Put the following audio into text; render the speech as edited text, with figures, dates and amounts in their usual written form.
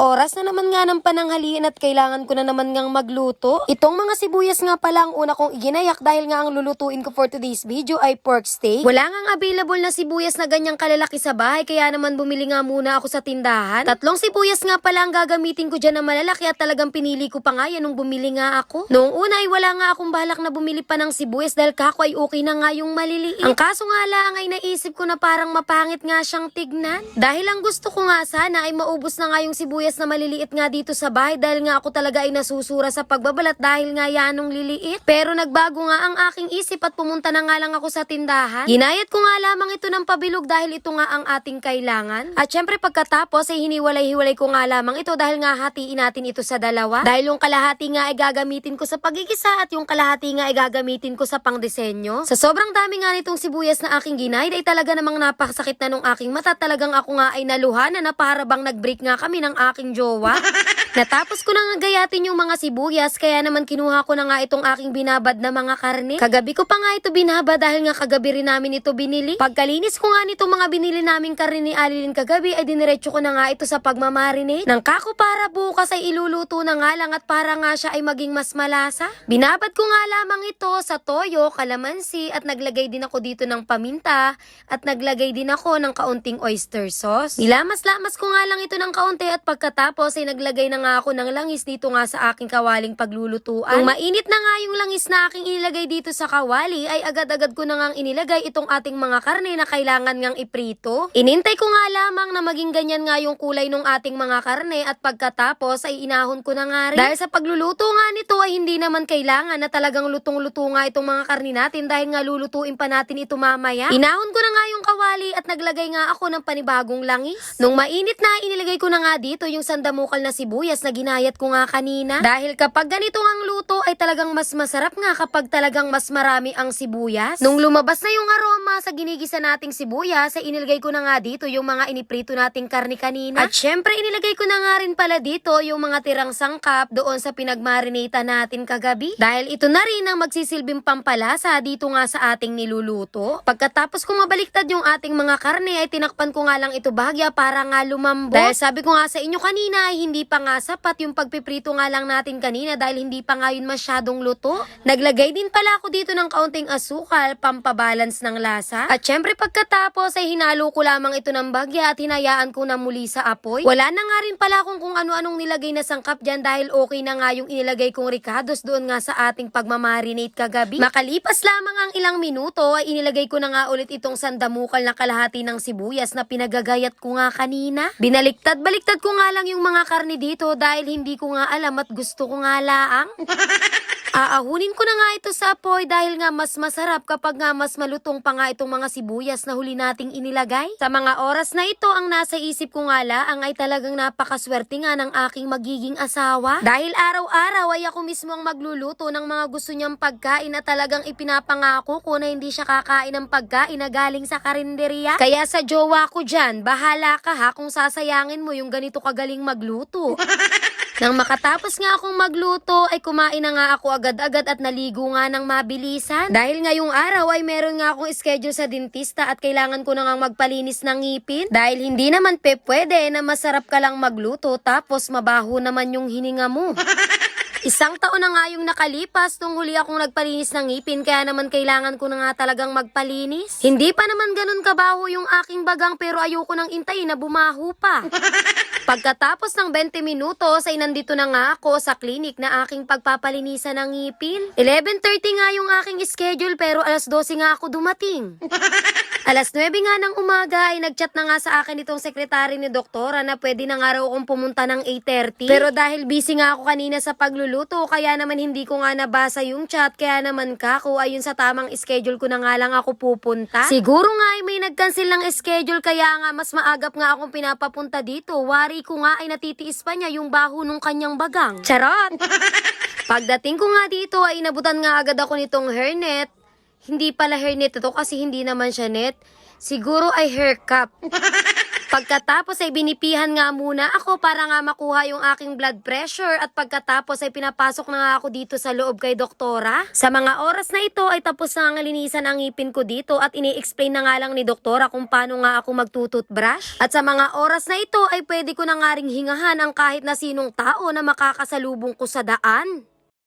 Oras na naman nga ng pananghalian at kailangan ko na naman ngang magluto. Itong mga sibuyas nga pala ang una kong iginayak dahil nga ang lulutuin ko for today's video ay pork steak. Wala ngang available na sibuyas na ganyang kalalaki sa bahay kaya naman bumili nga muna ako sa tindahan. 3 sibuyas nga pala ang gagamitin ko dyan na malalaki at talagang pinili ko pa nga yan nung bumili nga ako. Noong una ay wala nga akong balak na bumili pa ng sibuyas dahil kako ay okay na nga yung maliliit. Ang kaso nga lang ay naisip ko na parang mapangit nga siyang tignan. Dahil ang gusto ko nga sana ay maubos na nga yung sibuyas na maliliit nga dito sa bahay dahil nga ako talaga ay nasusura sa pagbabalat dahil nga yanong liliit. Pero nagbago nga ang aking isip at pumunta na nga lang ako sa tindahan. Ginayat ko nga lamang ito ng pabilog dahil ito nga ang ating kailangan. At syempre pagkatapos ay hiniwalay-hiwalay ko nga lamang ito dahil nga hatiin natin ito sa dalawa. Dahil yung kalahati nga ay gagamitin ko sa pagigisa at yung kalahati nga ay gagamitin ko sa pangdisenyo. Sa sobrang dami nga nitong sibuyas na aking ginayad ay talaga namang napakasakit na nung aking mata. Talagang ako nga ay naluha na para bang nag-break nga kami ng aking jowa. Natapos ko na nga gayatin yung mga sibuyas kaya naman kinuha ko na nga itong aking binabad na mga karne. Kagabi ko pa nga ito binaba dahil nga kagabi rin namin ito binili. Pagkalinis ko nga nito mga binili naming karne ni Alilin kagabi ay diniretso ko na nga ito sa pagmamarinate. Nang kako para bukas ay iluluto na nga lang at para nga siya ay maging mas malasa. Binabad ko nga lamang ito sa toyo, kalamansi at naglagay din ako dito ng paminta at naglagay din ako ng kaunting oyster sauce. Nilamas-lamas ko nga lang ito ng kaunti at pagkatapos ay naglagay na nga ako ng langis dito nga sa aking kawaling paglulutuan. Nung mainit na nga yung langis na aking inilagay dito sa kawali ay agad-agad ko na ngang inilagay itong ating mga karne na kailangan ngang iprito. Inintay ko nga lamang na maging ganyan nga yung kulay ng ating mga karne at pagkatapos ay inahon ko na nga rin. Dahil sa pagluluto nga nito ay hindi naman kailangan na talagang lutong-luto nga itong mga karne natin dahil nga lulutuin pa natin ito mamaya. Inahon ko na nga yung kawali at naglagay nga ako ng panibagong langis. Nung mainit na inilagay ko na nga dito yung sandamukal na sibuyas na ginayat ko nga kanina. Dahil kapag ganito ang luto ay talagang mas masarap nga kapag talagang mas marami ang sibuyas. Nung lumabas na yung aroma sa ginigisa nating sibuyas ay inilagay ko na nga dito yung mga iniprito nating karne kanina. At syempre inilagay ko na nga rin pala dito yung mga tirang sangkap doon sa pinagmarinata natin kagabi. Dahil ito na rin ang magsisilbing pampalasa dito nga sa ating niluluto. Pagkatapos kung mabaliktad yung ating mga karne ay tinakpan ko nga lang ito bahagya para nga lumambot. Dahil sabi ko nga sa inyo kanina ay hindi pa nga sapat yung pagpiprito nga lang natin kanina dahil hindi pa nga yun masyadong luto. Naglagay din pala ako dito ng kaunting asukal, pampabalance ng lasa. At syempre pagkatapos ay hinalo ko lamang ito ng bagya at hinayaan ko na muli sa apoy. Wala na nga rin pala kung ano-anong nilagay na sangkap dyan dahil okay na nga yung inilagay kong ricados doon nga sa ating pagmamarinate kagabi. Makalipas lamang ang ilang minuto ay inilagay ko na nga ulit itong sandamukal na kalahati ng sibuyas na pinagagayat ko nga kanina. Binaliktad-baliktad ko nga lang yung mga karne dito dahil hindi ko nga alam at gusto ko nga laang. Aahunin ko na nga ito sa apoy dahil nga mas masarap kapag nga mas malutong pa nga itong mga sibuyas na huli nating inilagay. Sa mga oras na ito ang nasa isip ko nga laang ay talagang napakaswerte nga ng aking magiging asawa. Dahil araw-araw ay ako mismo ang magluluto ng mga gusto niyang pagkain at talagang ipinapangako ko na hindi siya kakain ng pagkain na galing sa karinderya. Kaya sa jowa ko dyan, bahala ka ha kung sasayangin mo yung ganito kagaling magluto. Nang makatapos nga akong magluto ay kumain na nga ako agad-agad at naligo nga ng mabilisan. Dahil ngayong araw ay meron nga akong schedule sa dentista at kailangan ko na nga magpalinis ng ngipin. Dahil hindi naman pwede na masarap ka lang magluto tapos mabaho naman yung hininga mo. 1 taon na nga yung nakalipas nung huli akong nagpalinis ng ngipin kaya naman kailangan ko na nga talagang magpalinis. Hindi pa naman ganun kabaho yung aking bagang pero ayoko nang intayin na bumaho pa. Pagkatapos ng 20 minutos ay nandito na nga ako sa clinic na aking pagpapalinisan ng ngipin. 11:30 nga yung aking schedule pero alas 12 nga ako dumating. Alas 9 nga ng umaga ay nagchat na nga sa akin itong sekretary ni doktora na pwede na nga raw akong pumunta ng 8:30. Pero dahil busy nga ako kanina sa pagluluto kaya naman hindi ko nga nabasa yung chat kaya naman kako ayun sa tamang schedule ko na nga lang ako pupunta. Siguro nga ay may nag-cancel ng schedule kaya nga mas maagap nga akong pinapapunta dito. Wari ko nga ay natitiis pa niya yung baho nung kanyang bagang. Charot! Pagdating ko nga dito ay inabutan nga agad ako nitong hairnet. Hindi pala hairnet ito kasi hindi naman siya net. Siguro ay hair cap. Pagkatapos ay binipihan nga muna ako para nga makuha yung aking blood pressure at pagkatapos ay pinapasok na nga ako dito sa loob kay doktora. Sa mga oras na ito ay tapos na nga linisan ang ngipin ko dito at ini-explain na nga lang ni doktora kung paano nga ako magtututbrush. At sa mga oras na ito ay pwede ko na nga ring hingahan ang kahit na sinong tao na makakasalubong ko sa daan.